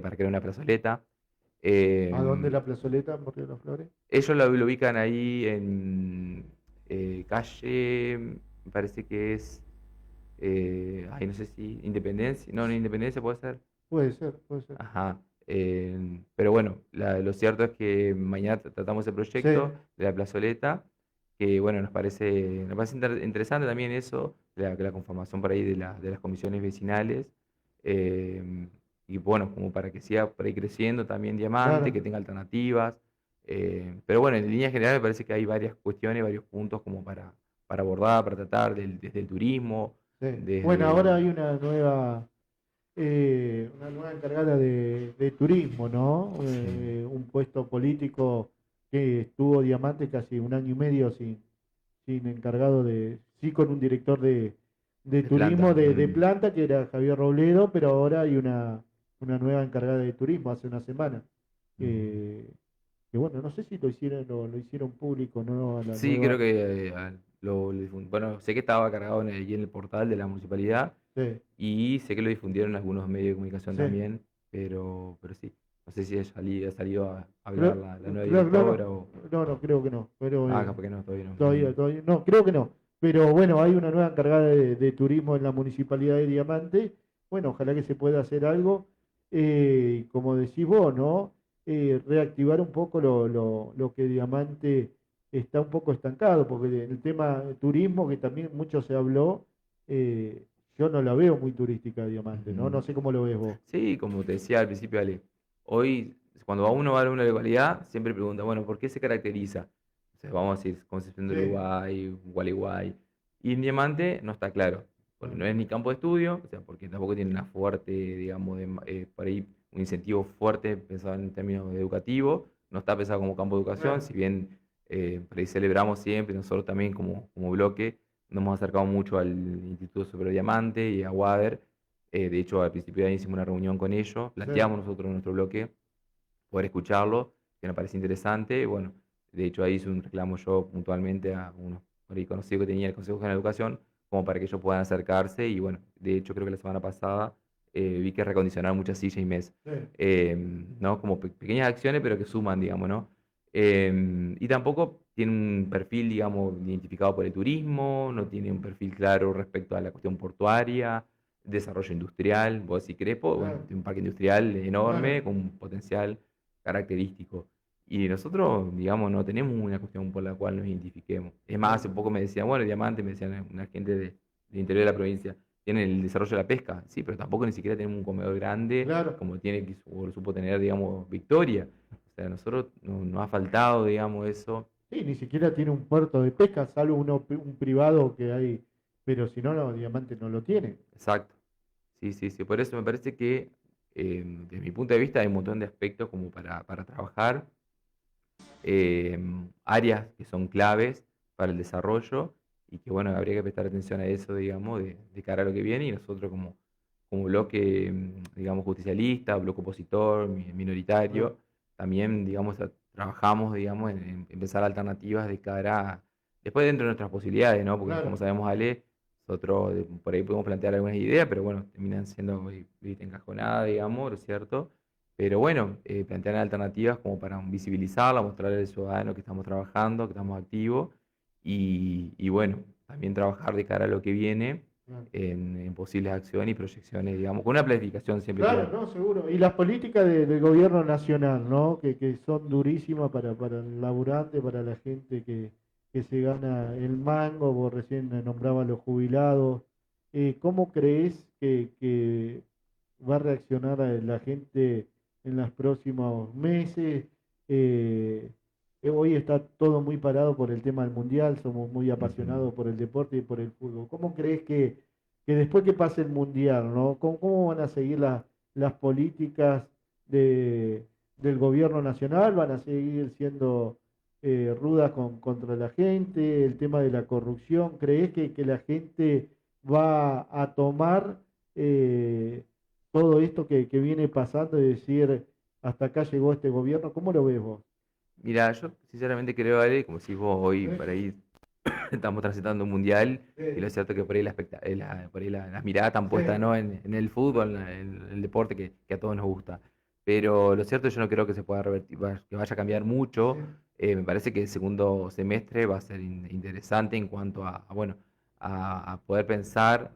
para crear una plazoleta. ¿A dónde Em, la plazoleta en Río de las Flores? Ellos lo ubican ahí en calle, me parece que es, ay, no sé si Independencia, no, Independencia puede ser. Puede ser, puede ser. Ajá. Pero bueno, lo cierto es que mañana tratamos el Sí, proyecto de la plazoleta, que bueno, nos parece interesante también eso, la conformación por ahí de las comisiones vecinales, eh, y bueno, como para que siga por ahí creciendo también Diamante, que claro. tenga alternativas. Pero bueno, en línea general me parece que hay varias cuestiones, varios puntos como para abordar, para tratar desde el turismo, Sí. Bueno, ahora desde... hay una nueva encargada de turismo, ¿no? Sí, Un puesto político que estuvo Diamante casi un año y medio sin encargado sí con un director de de planta. turismo de planta, que era Javier Robledo, pero ahora hay una nueva encargada de turismo hace una semana. Mm. Eh, que bueno, no sé si lo hicieron público, ¿no? A la Sí, creo nueva. que bueno, sé que estaba cargado allí en el portal de la municipalidad Sí, y sé que lo difundieron en algunos medios de comunicación sí. también, pero sí, no sé si ha salido a hablar Creo, la nueva creo, no, no, directora o... no, no, creo que no. Pero Capaz que no, todavía no. todavía, no, creo que no. Pero bueno, hay una nueva encargada de turismo en la municipalidad de Diamante. Bueno, ojalá que se pueda hacer algo. Como decís vos, ¿no? Reactivar un poco lo que Diamante está un poco estancado, porque el tema de turismo, que también mucho se habló, eh, yo no la veo muy turística Diamante, ¿no? Ujú. No sé cómo lo ves vos. Sí, como te decía al principio, Ale, hoy cuando uno va a una localidad, siempre pregunta, bueno, ¿por qué se caracteriza? O sea, vamos a decir Concepción del Sí. Uruguay, Gualeguay. Y en Diamante no está claro, porque no es ni campo de estudio, o sea, porque tampoco tiene una fuerte, digamos, por ahí un incentivo fuerte pensado en términos educativos, no está pensado como campo de educación, Claro, si bien por ahí celebramos siempre, nosotros también como bloque nos hemos acercado mucho al Instituto Superior Diamante y a WADER. De hecho, al principio de año hicimos una reunión con ellos, sí, planteamos nosotros en nuestro bloque poder escucharlo, que nos parece interesante. Y bueno, de hecho ahí hice un reclamo yo puntualmente a unos por ahí conocidos que tenía el Consejo General de Educación, como para que ellos puedan acercarse. Y bueno, de hecho creo que la semana pasada vi que recondicionaron muchas sillas y mesas. sí. ¿No? Como pequeñas acciones, pero que suman, digamos, ¿no? Y tampoco tiene un perfil, digamos, identificado por el turismo, no tiene un perfil claro respecto a la cuestión portuaria, desarrollo industrial. Vos si Crespo, bueno, Claro, tiene un parque industrial claro. enorme con un potencial característico. Y nosotros, digamos, no tenemos una cuestión por la cual nos identifiquemos. Es más, hace Claro, poco me decían, bueno, Diamante, me decían una gente del interior de la provincia, tienen el desarrollo de la pesca. Sí, pero tampoco ni siquiera tenemos un comedor grande claro. como tiene o lo supo tener, digamos, Victoria. O sea, a nosotros nos ha faltado, digamos, eso. Sí, ni siquiera tiene un puerto de pesca, salvo un privado que hay, pero si no, no, Diamante no lo tiene. Exacto. Sí, sí, sí. Por eso me parece que, desde mi punto de vista, hay un montón de aspectos como para trabajar, áreas que son claves para el desarrollo y que, bueno, habría que prestar atención a eso, digamos, de cara a lo que viene. Y nosotros como bloque, digamos, justicialista, bloque opositor, Claro, minoritario, también, digamos, trabajamos, digamos, en pensar alternativas de cara después dentro de nuestras posibilidades, ¿no? Porque como claro, sabemos, Ale, nosotros por ahí podemos plantear algunas ideas, pero bueno, terminan siendo ¿viste? Encajonadas, digamos, ¿no es cierto? Pero bueno, plantear alternativas como para visibilizarla, mostrarle al ciudadano que estamos trabajando, que estamos activos y bueno, también trabajar de cara a lo que viene claro. en posibles acciones y proyecciones, digamos, con una planificación siempre Claro, clara. no, seguro. Y las políticas del gobierno nacional, ¿no? Que son durísimas para el laburante, para la gente que se gana el mango, vos recién nombrabas a los jubilados. ¿Cómo crees que va a reaccionar la gente en los próximos meses? Eh, Hoy está todo muy parado por el tema del mundial, somos muy Ujú. apasionados por el deporte y por el fútbol. ¿Cómo crees que que después que pase el Mundial, ¿no? ¿Cómo van a seguir las políticas de, del gobierno nacional? ¿Van a seguir siendo rudas contra la gente? El tema de la corrupción, ¿crees que la gente va a tomar todo esto que viene pasando y decir, hasta acá llegó este gobierno? ¿Cómo lo ves vos? Mira, yo sinceramente creo, Ale, como si vos hoy Sí, por ahí estamos transitando un mundial y sí, lo cierto es que por ahí, por ahí las miradas están sí, puestas, ¿no? En el fútbol, en el deporte que a todos nos gusta. Pero lo cierto yo no creo que se pueda revertir, que vaya a cambiar mucho. sí, Me parece que el segundo semestre va a ser interesante en cuanto bueno, a poder pensar,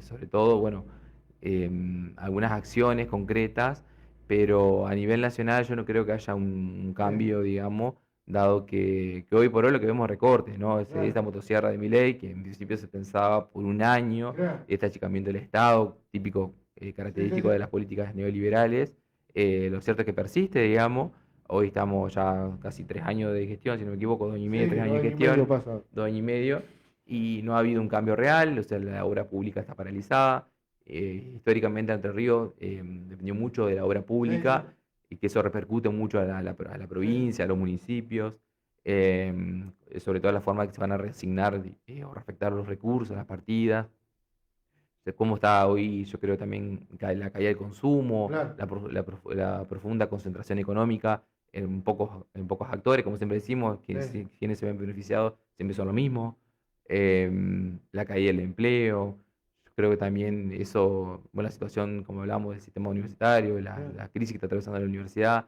sobre todo, bueno, algunas acciones concretas, pero a nivel nacional yo no creo que haya un sí, cambio, digamos, dado que hoy por hoy lo que vemos es recortes, ¿no? claro, Esta motosierra de Milei, que en principio se pensaba por un año, claro, este achicamiento del Estado, típico, sí, sí, característico de sí. las políticas neoliberales, lo cierto es que persiste, digamos, hoy estamos ya casi 3 años de gestión, si no me equivoco, 2 años y medio, Sí, 3 años dos de años y medio gestión, pasado. 2 años y medio, y no ha habido un cambio real, o sea, la obra pública está paralizada. Históricamente Entre Ríos dependió mucho de la obra Sí, sí, pública y que eso repercute mucho a la sí, provincia, a los municipios, sobre todo la forma que se van a reasignar o reafectar los recursos, las partidas, de cómo está hoy, yo creo también la caída del consumo, claro, la profunda concentración económica en pocos actores, como siempre decimos, sí, quienes se ven beneficiados siempre son lo mismo, la caída del empleo. Yo creo que también eso, bueno, la situación, como hablamos, del sistema universitario, sí, la crisis que está atravesando la universidad,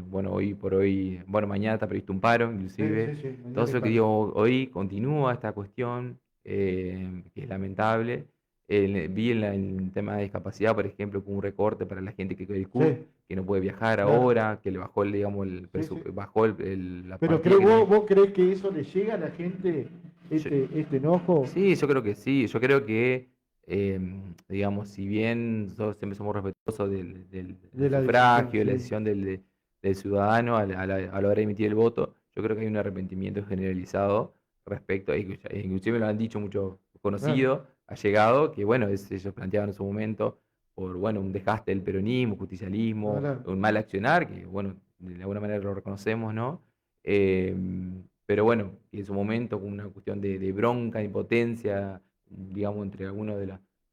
bueno, hoy por hoy, bueno, mañana está previsto un paro, sí, inclusive. sí, sí, mañana Entonces, hay lo que paro. digo, hoy continúa esta cuestión, que es lamentable. Vi en el tema de discapacidad, por ejemplo, que hubo un recorte para la gente que el CUT, Sí, que no puede viajar claro, ahora, que le bajó digamos, sí, sí. bajó la Pero partida que tenía. vos crees que eso le llega a la gente, Yo- este enojo sí, yo creo que sí. Yo creo que, digamos, si bien nosotros siempre somos respetuosos del de la decisión? sufragio, de la Sí, decisión del ciudadano a la hora de emitir el voto, yo creo que hay un arrepentimiento generalizado respecto, inclusive lo han dicho muchos claro, conocidos, allegados, que bueno, ellos planteaban en su momento por, bueno, un desgaste del peronismo, justicialismo, claro, un mal accionar, que bueno, de alguna manera lo reconocemos, ¿no? Pero bueno, que en su momento, con una cuestión de bronca, de impotencia, digamos, entre algunas de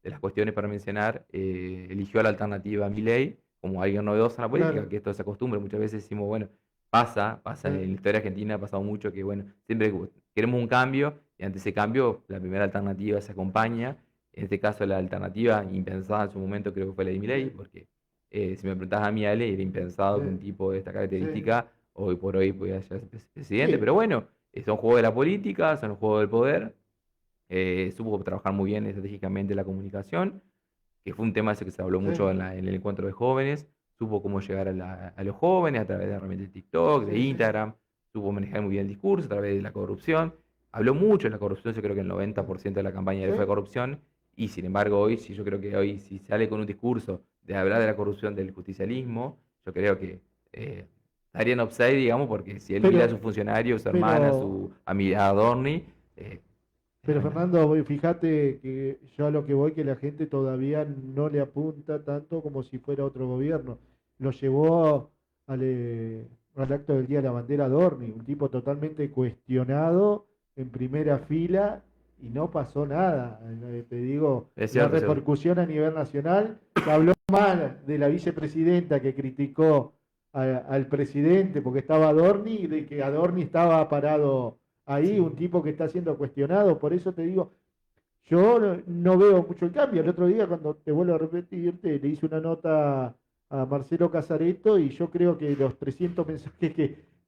las cuestiones para mencionar, eligió a la alternativa a Milei como alguien novedoso en la política, claro, que esto se acostumbra. Muchas veces decimos, bueno, pasa en la sí, historia argentina, ha pasado mucho que, bueno, siempre queremos un cambio y ante ese cambio la primera alternativa se acompaña. En este caso, la alternativa impensada en su momento creo que fue la de Milei, sí, porque si me preguntás a mí, Ale, era impensado que un sí, tipo de esta sí, característica hoy por hoy pudiera ser presidente, sí, pero bueno, son juegos de la política, son los juegos del poder. Supo trabajar muy bien estratégicamente la comunicación, que fue un tema ese que se habló mucho sí, en el encuentro de jóvenes. Supo cómo llegar a los jóvenes a través de herramientas de TikTok, de sí, sí, Instagram. Supo manejar muy bien el discurso a través de la corrupción. Habló mucho de la corrupción, yo creo que el 90% de la campaña de él fue sí, corrupción. Y sin embargo, hoy, sí, yo creo que hoy, si sale con un discurso de hablar de la corrupción, del justicialismo, yo creo que estaría en upside, digamos, porque si él mira a pero, su funcionario, su hermana, pero, a Adorni, pero Fernando, fíjate que yo a lo que voy, que la gente todavía no le apunta tanto como si fuera otro gobierno. Lo llevó al acto del Día de la Bandera Dorni, un tipo totalmente cuestionado en primera fila y no pasó nada. Te digo, es la cierto, es cierto. repercusión a nivel nacional, se habló mal de la vicepresidenta que criticó al presidente porque estaba Adorni y de que Adorni estaba parado ahí, un Sí. tipo que está siendo cuestionado. Por eso te digo, yo no veo mucho el cambio. El otro día, cuando te vuelvo a repetir, le hice una nota a Marcelo Casareto y yo creo que los 300 mensajes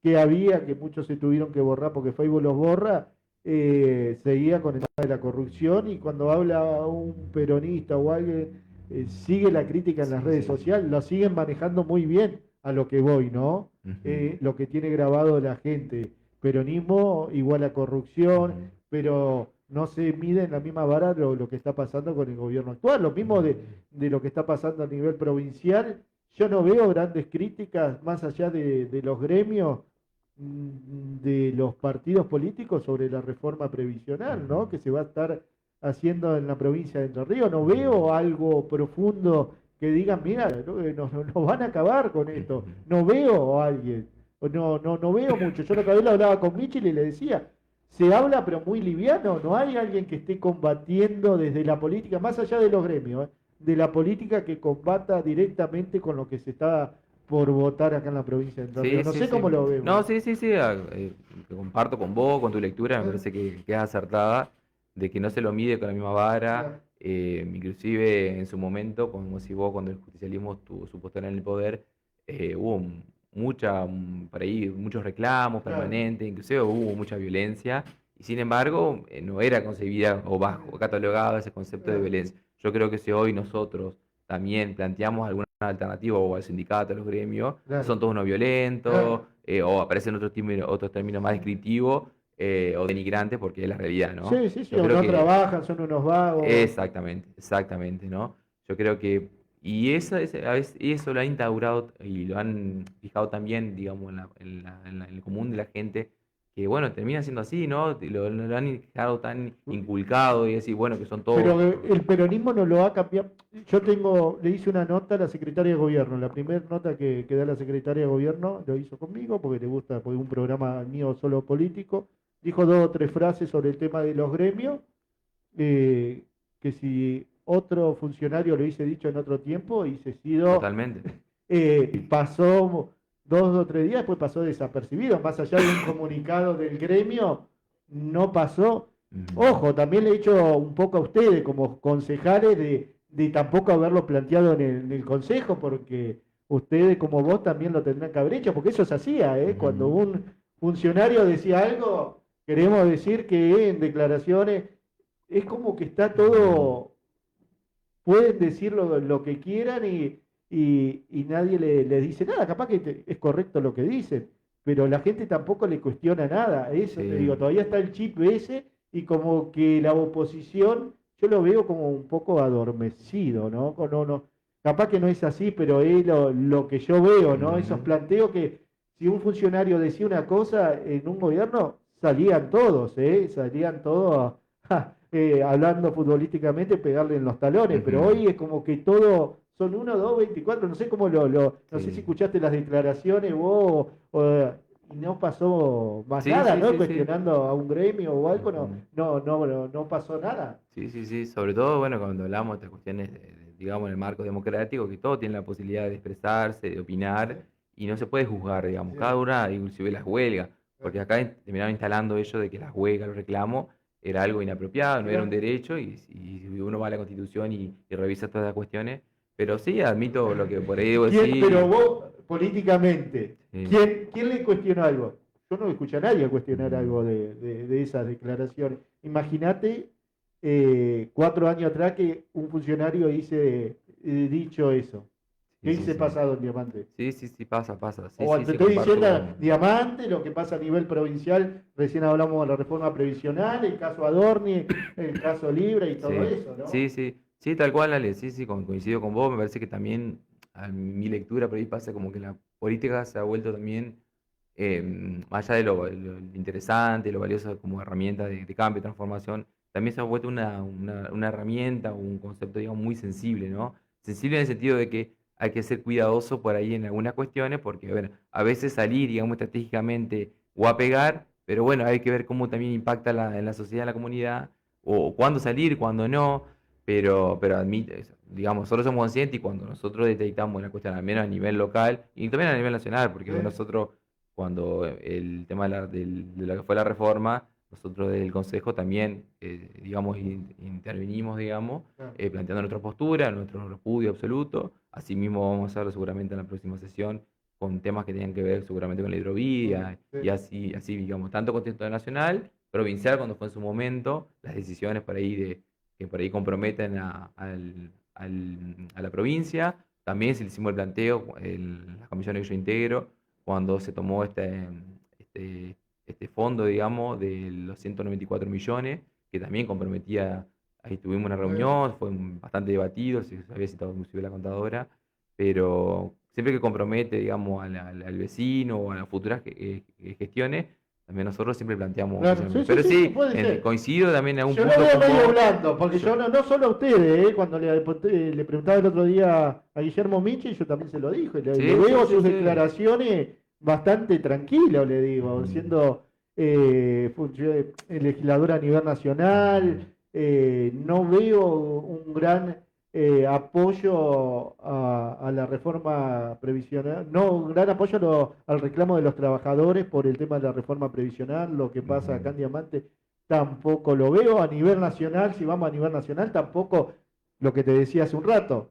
que había, que muchos se tuvieron que borrar porque Facebook los borra, seguía con el tema de la corrupción y cuando habla un peronista o alguien, sigue la crítica en las Sí, redes sí, sí. sociales, lo siguen manejando muy bien a lo que voy, ¿no? Ujú, Lo que tiene grabado la gente. Peronismo igual a corrupción, ujú, pero no se mide en la misma vara lo que está pasando con el gobierno actual. Lo mismo ujú. de lo que está pasando a nivel provincial. Yo no veo grandes críticas más allá de los gremios, de los partidos políticos sobre la reforma previsional, Ujú. ¿no? Que se va a estar haciendo en la provincia de Entre Ríos. No veo algo profundo que digan, mira, nos van a acabar con esto. No veo a alguien, no veo mucho. Yo la otra vez lo hablaba con Michel y le decía, se habla pero muy liviano, no hay alguien que esté combatiendo desde la política, más allá de los gremios, de la política que combata directamente con lo que se está por votar acá en la provincia de Entre Sí, Ríos. No sí, sé sí. cómo lo vemos. No, sí, sí, sí. Comparto con vos, con tu lectura, me parece que es acertada, de que no se lo mide con la misma vara. Claro, Inclusive en su momento, como si vos, cuando el justicialismo tuvo su postura en el poder, hubo por ahí, muchos reclamos claro. permanentes, inclusive hubo mucha violencia, y sin embargo, no era concebida o bajo, catalogado ese concepto de Claro, violencia. Yo creo que si hoy nosotros también planteamos alguna alternativa o al sindicato, a los gremios, claro, son todos no violentos, claro. o aparecen otros términos más descriptivos o denigrantes, porque es la realidad, ¿no? Sí, sí, sí, Yo o creo no que trabajan, son unos vagos. exactamente, exactamente, ¿no? Yo creo que, y a veces, eso lo han instaurado y lo han fijado también, digamos, en el común de la gente, que bueno, termina siendo así, ¿no? Lo han dejado tan inculcado y decir, bueno, que son todos. Pero el peronismo no lo ha cambiado. Le hice una nota a la secretaria de gobierno. La primera nota que da la secretaria de gobierno lo hizo conmigo porque le gusta, porque es un programa mío solo político. Dijo dos o tres frases sobre el tema de los gremios, que si otro funcionario lo hubiese dicho en otro tiempo, hubiese sido, Totalmente. pasó 2 o 3 días, después pasó desapercibido, más allá de un comunicado del gremio, no pasó. Ujú. Ojo, también le he dicho un poco a ustedes como concejales de tampoco haberlo planteado en el consejo, porque ustedes como vos también lo tendrán que haber hecho, porque eso se hacía, ¿eh? Cuando Ujú. un funcionario decía algo, queremos decir que en declaraciones es como que está Ujú. todo, pueden decir lo que quieran y nadie le dice nada. Capaz que es correcto lo que dicen, pero la gente tampoco le cuestiona nada. Eso te digo, Sí. todavía está el chip ese y como que la oposición, yo lo veo como un poco adormecido, ¿no? Capaz que no es así, pero es lo que yo veo, ¿no? Esos Ujú. planteos que si un funcionario decía una cosa en un gobierno, salían todos, ¿eh? Salían todos hablando futbolísticamente, pegarle en los talones, pero Ujú. hoy es como que todo son 1, 2, 24, no sé cómo no sé si Sí. escuchaste las declaraciones vos, y no pasó más Sí, nada, sí, ¿no? sí, sí. Cuestionando a un gremio o algo, Ujú. no pasó nada. Sí, sí, sí. Sobre todo, bueno, cuando hablamos de estas cuestiones, digamos, en el marco democrático, que todos tienen la posibilidad de expresarse, de Sí, opinar, y no se puede juzgar, digamos, sí, cada una, inclusive las huelgas, porque acá terminaron instalando ello de que las huelgas, los reclamos, era algo inapropiado, no era un mirá. derecho, y uno va a la Constitución y revisa todas las cuestiones. Pero sí, admito lo que por ahí debo Pero decir. vos, políticamente, Sí. ¿quién le cuestionó algo? Yo no escuché a nadie cuestionar Ujú. algo de esas declaraciones. Imagínate 4 años atrás que un funcionario hice dicho eso. ¿Qué Sí, sí, hice sí. pasado en Diamante? Sí, sí, sí, pasa, pasa. Sí, O sí, te sí, estoy comparto diciendo con. Diamante, lo que pasa a nivel provincial, recién hablamos de la reforma previsional, el caso Adorni, el caso Libre y todo Sí, eso, sí, ¿no? sí, sí, tal cual, Ale, sí, sí, coincido con vos, me parece que también a mi lectura por ahí pasa como que la política se ha vuelto también, más allá de lo interesante, lo valioso como herramienta de cambio, transformación, también se ha vuelto una herramienta, un concepto, digamos, muy sensible, ¿no? Sensible en el sentido de que hay que ser cuidadoso por ahí en algunas cuestiones, porque, bueno, a veces salir, digamos, estratégicamente o a pegar, pero bueno, hay que ver cómo también impacta en la sociedad, en la comunidad o cuándo salir, cuándo no, pero admite, digamos, nosotros somos conscientes y cuando nosotros detectamos una cuestión, al menos a nivel local y también a nivel nacional, porque Sí, bueno, nosotros, cuando el tema de lo que fue la reforma, nosotros del Consejo también, digamos, intervenimos, digamos, claro, planteando nuestra postura, nuestro repudio absoluto. Asimismo, vamos a hacerlo seguramente en la próxima sesión con temas que tengan que ver seguramente con la hidrovía sí, y así, digamos, tanto contexto nacional provincial cuando fue en su momento, las decisiones por ahí que por ahí comprometen a la provincia. También se le hicimos el planteo en las comisiones que yo integro, cuando se tomó este, este fondo, digamos, de los 194 millones, que también comprometía, ahí tuvimos una sí, reunión, fue bastante debatido, se había citado inclusive la contadora, pero siempre que compromete, digamos, al vecino o a las futuras gestiones, también nosotros siempre planteamos Claro, sí, oficialmente. sí, Pero sí, sí, puede ser. coincido también en algún Yo lo punto veo con medio vos. blando, porque Yo, yo no solo a ustedes, cuando le preguntaba el otro día a Guillermo Michi, yo también se lo dije, le sí, sí, veo sí, sus sí. declaraciones bastante tranquilas, le digo, Ujú, siendo legislador a nivel nacional, no veo un gran apoyo a la reforma previsional, no, un gran apoyo al reclamo de los trabajadores por el tema de la reforma previsional, lo que pasa acá ujú. en Diamante tampoco lo veo a nivel nacional, si vamos a nivel nacional, tampoco lo que te decía hace un rato.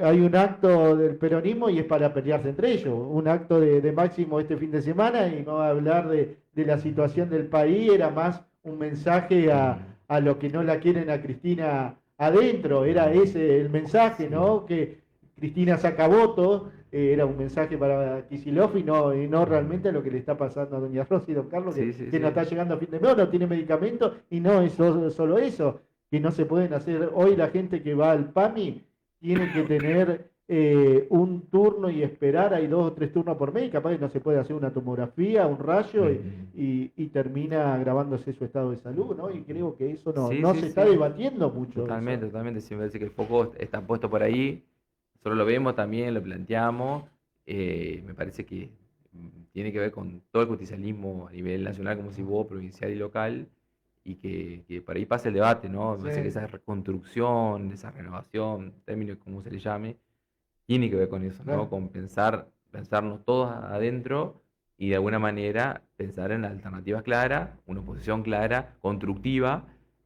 Hay un acto del peronismo y es para pelearse entre ellos, un acto de Máximo este fin de semana y no va a hablar de la situación del país, era más un mensaje Mm, a lo que no la quieren a Cristina adentro, era mm, ese el mensaje, sí. ¿no? Que Cristina saca votos, era un mensaje para Kicillof y no Ujú. realmente lo que le está pasando a doña Rosy y don Carlos, Sí, sí, que no sí. está llegando a fin de mes, no tiene medicamentos, y no es solo eso, que no se pueden hacer, hoy la gente que va al PAMI tiene que tener un turno y esperar, hay 2 o 3 turnos por mes, y capaz que no se puede hacer una tomografía, un rayo, Ujú. y termina agravándose su estado de salud, ¿no? Y creo que eso Sí, no sí, se está sí. debatiendo mucho Totalmente, eso. totalmente. Sí, me parece que el foco está puesto por ahí. Nosotros lo vemos también, lo planteamos. Me parece que tiene que ver con todo el justicialismo a nivel nacional, como si vos, provincial y local, y que por ahí pasa el debate, ¿no? Me Sí, parece que esa reconstrucción, esa renovación, término como se le llame, tiene que ver con eso, ¿no? claro. Con pensarnos todos adentro y de alguna manera pensar en alternativas claras, una oposición clara, constructiva,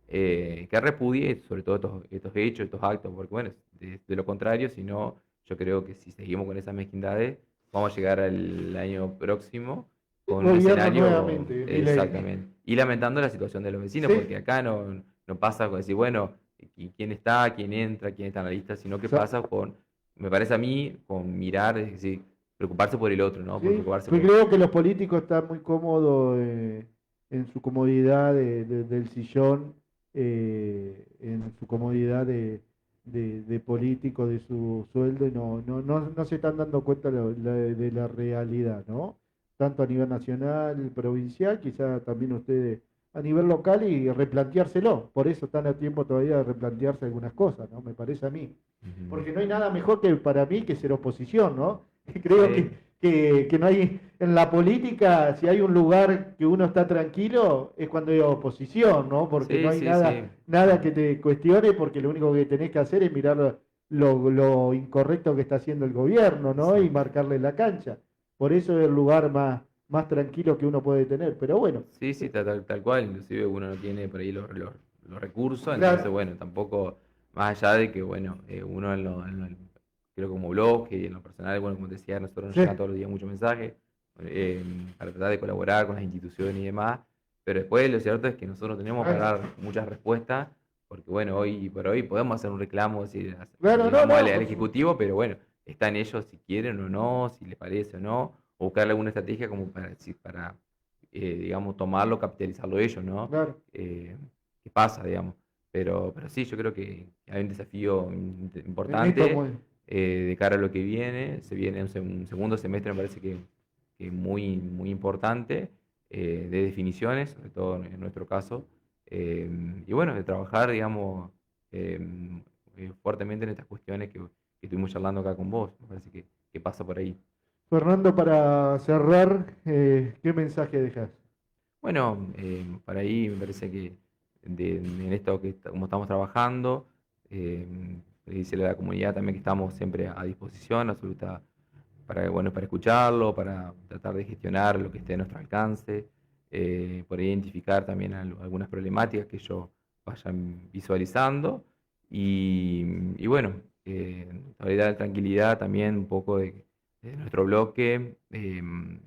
que repudie sobre todo estos hechos, estos actos, porque bueno, de lo contrario, si no, yo creo que si seguimos con esas mezquindades, vamos a llegar al año próximo con un Gobierno escenario nuevamente, Milei. exactamente. Y lamentando la situación de los vecinos, Sí, porque acá no pasa con decir, bueno, quién está, quién entra, quién está en la lista, sino que sa- pasa con me parece a mí, con mirar, es decir, preocuparse por el otro, ¿no? Por sí, preocuparse pues por... creo que los políticos están muy cómodos en su comodidad del sillón, en su comodidad de político, de su sueldo, y no se están dando cuenta de la realidad, ¿no? Tanto a nivel nacional, provincial, quizá también ustedes a nivel local y replanteárselo. Por eso están a tiempo todavía de replantearse algunas cosas, ¿no? Me parece a mí. Ujú. Porque no hay nada mejor que para mí que ser oposición, ¿no? Creo Sí, que no hay, en la política, si hay un lugar que uno está tranquilo, es cuando hay oposición, ¿no? Porque no sí, hay sí, sí. nada que te cuestione, porque lo único que tenés que hacer es mirar lo incorrecto que está haciendo el gobierno, ¿no? Y Exacto. marcarle la cancha. Por eso es el lugar más tranquilo que uno puede tener. Pero bueno, Sí, sí, tal cual, inclusive uno no tiene por ahí los recursos, entonces, claro, bueno, tampoco, más allá de que, bueno, uno creo como blog y en lo personal, bueno, como te decía, a nosotros nos sí, llegan todos los días muchos mensajes eh, para tratar de colaborar con las instituciones y demás, pero después lo cierto es que nosotros tenemos para claro, dar muchas respuestas, porque, bueno, hoy por hoy podemos hacer un reclamo, si claro, no, llegamos no, al por supuesto, Ejecutivo, pero bueno, está en ellos si quieren o no, si les parece o no, o buscarle alguna estrategia como para digamos, tomarlo, capitalizarlo ellos, ¿no? claro. Eh, ¿Qué pasa, digamos? Pero sí, yo creo que hay un desafío En esto importante muy, de cara a lo que viene. Se viene un segundo semestre, me parece que muy importante, de definiciones, sobre todo en nuestro caso. Y bueno, de trabajar, digamos, eh, fuertemente en estas cuestiones que estuvimos charlando acá con vos. Me parece que pasa por ahí. Fernando, para cerrar, ¿qué mensaje dejas? Bueno, para ahí me parece que en esto como estamos trabajando, decirle a la comunidad también que estamos siempre a disposición, absoluta, bueno, para escucharlo, para tratar de gestionar lo que esté a nuestro alcance, por identificar también algunas problemáticas que ellos vayan visualizando y bueno, dar tranquilidad también un poco de nuestro bloque,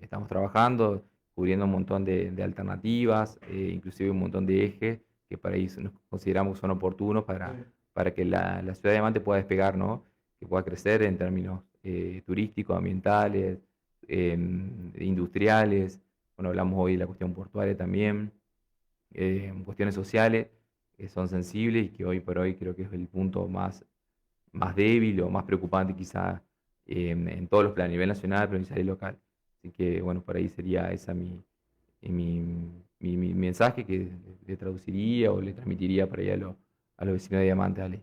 estamos trabajando cubriendo un montón de alternativas, inclusive un montón de ejes que para ahí nos consideramos que son oportunos para que la ciudad de Diamante pueda despegar, ¿no? Que pueda crecer en términos turísticos, ambientales, industriales. Bueno, hablamos hoy de la cuestión portuaria también, cuestiones sociales que son sensibles y que hoy por hoy creo que es el punto más débil o más preocupante quizá en todos los planos, a nivel nacional, provincial y local. Así que bueno, por ahí sería esa mi mensaje que le traduciría o le transmitiría para allá a los vecinos de Diamante, Ale.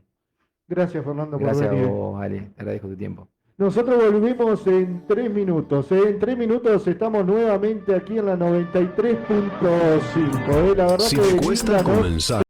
Gracias, Fernando, por Gracias a venir. vos, Ale, te agradezco tu tiempo. Nosotros volvemos en 3 minutos. En 3 minutos estamos nuevamente aquí en la 93.5. La verdad Si que te cuesta linda, ¿no? comenzar.